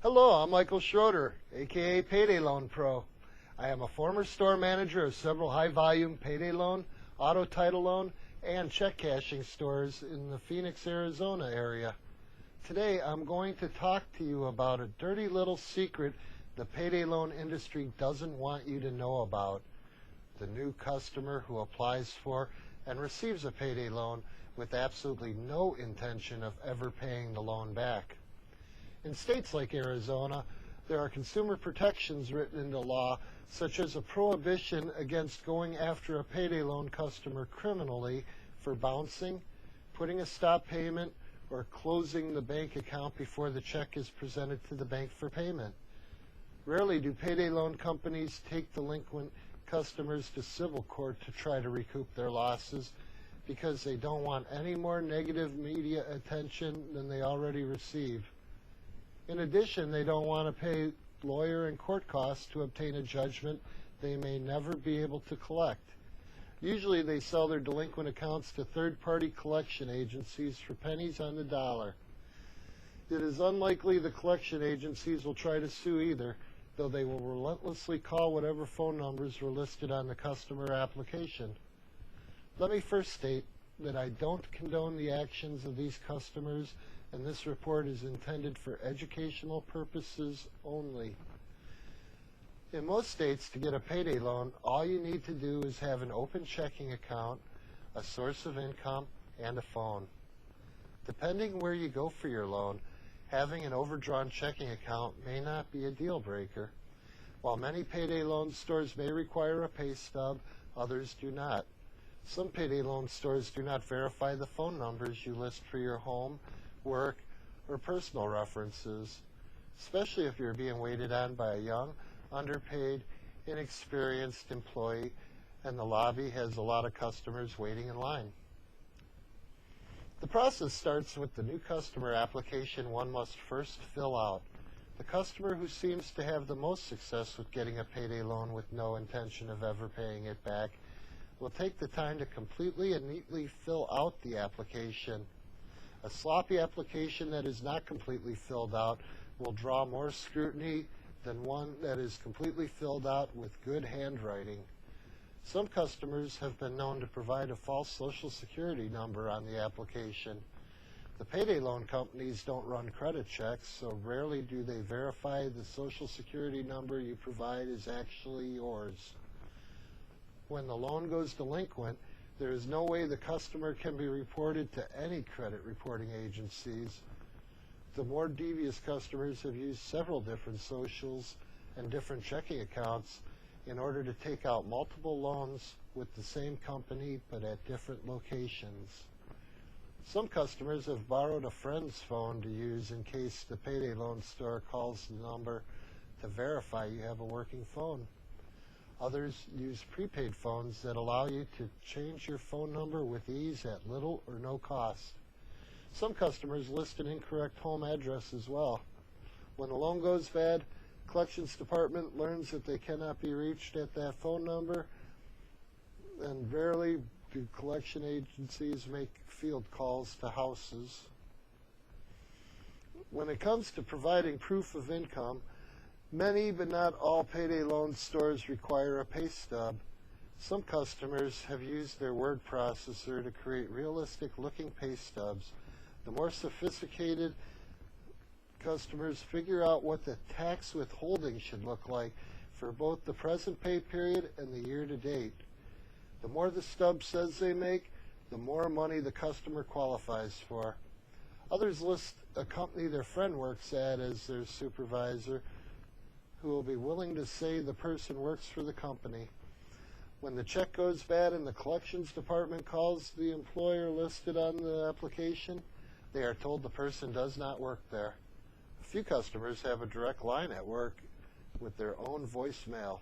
Hello, I'm Michael Schroeder, aka Payday Loan Pro. I am a former store manager of several high-volume payday loan, auto title loan, and check cashing stores in the Phoenix, Arizona area. Today, I'm going to talk to you about a dirty little secret the payday loan industry doesn't want you to know about. The new customer who applies for and receives a payday loan with absolutely no intention of ever paying the loan back. In states like Arizona, there are consumer protections written into law, such as a prohibition against going after a payday loan customer criminally for bouncing, putting a stop payment, or closing the bank account before the check is presented to the bank for payment. Rarely do payday loan companies take delinquent customers to civil court to try to recoup their losses because they don't want any more negative media attention than they already receive. In addition, they don't want to pay lawyer and court costs to obtain a judgment they may never be able to collect. Usually they sell their delinquent accounts to third-party collection agencies for pennies on the dollar. It is unlikely the collection agencies will try to sue either, though they will relentlessly call whatever phone numbers were listed on the customer application. Let me first state that I don't condone the actions of these customers, and this report is intended for educational purposes only. In most states, to get a payday loan, all you need to do is have an open checking account, a source of income, and a phone. Depending where you go for your loan, having an overdrawn checking account may not be a deal breaker. While many payday loan stores may require a pay stub, others do not. Some payday loan stores do not verify the phone numbers you list for your home, work, or personal references, especially if you're being waited on by a young, underpaid, inexperienced employee and the lobby has a lot of customers waiting in line. The process starts with the new customer application one must first fill out. The customer who seems to have the most success with getting a payday loan with no intention of ever paying it back will take the time to completely and neatly fill out the application. A sloppy application that is not completely filled out will draw more scrutiny than one that is completely filled out with good handwriting. Some customers have been known to provide a false Social Security number on the application. The payday loan companies don't run credit checks, so rarely do they verify the Social Security number you provide is actually yours. When the loan goes delinquent, there is no way the customer can be reported to any credit reporting agencies. The more devious customers have used several different socials and different checking accounts in order to take out multiple loans with the same company but at different locations. Some customers have borrowed a friend's phone to use in case the payday loan store calls the number to verify you have a working phone. Others use prepaid phones that allow you to change your phone number with ease at little or no cost. Some customers list an incorrect home address as well. When the loan goes bad, collections department learns that they cannot be reached at that phone number, and rarely do collection agencies make field calls to houses. When it comes to providing proof of income, many but not all payday loan stores require a pay stub. Some customers have used their word processor to create realistic-looking pay stubs. The more sophisticated customers figure out what the tax withholding should look like for both the present pay period and the year to date. The more the stub says they make, the more money the customer qualifies for. Others list a company their friend works at as their supervisor, who will be willing to say the person works for the company. When the check goes bad and the collections department calls the employer listed on the application, they are told the person does not work there. A few customers have a direct line at work with their own voicemail.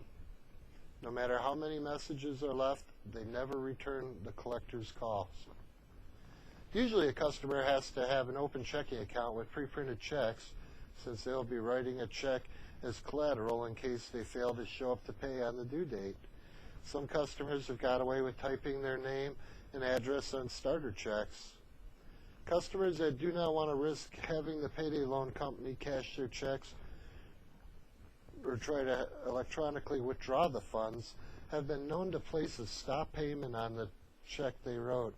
No matter how many messages are left, they never return the collector's calls. Usually a customer has to have an open checking account with pre-printed checks, since they'll be writing a check as collateral in case they fail to show up to pay on the due date. Some customers have got away with typing their name and address on starter checks. Customers that do not want to risk having the payday loan company cash their checks or try to electronically withdraw the funds have been known to place a stop payment on the check they wrote.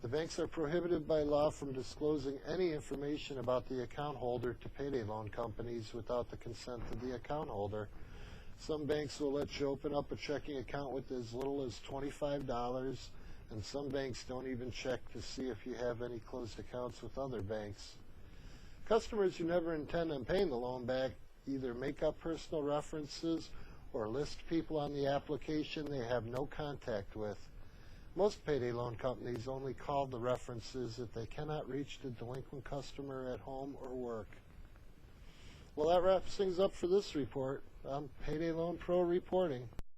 The banks are prohibited by law from disclosing any information about the account holder to payday loan companies without the consent of the account holder. Some banks will let you open up a checking account with as little as $25, and some banks don't even check to see if you have any closed accounts with other banks. Customers who never intend on paying the loan back either make up personal references or list people on the application they have no contact with. Most payday loan companies only call the references if they cannot reach the delinquent customer at home or work. Well, that wraps things up for this report. I'm Payday Loan Pro reporting.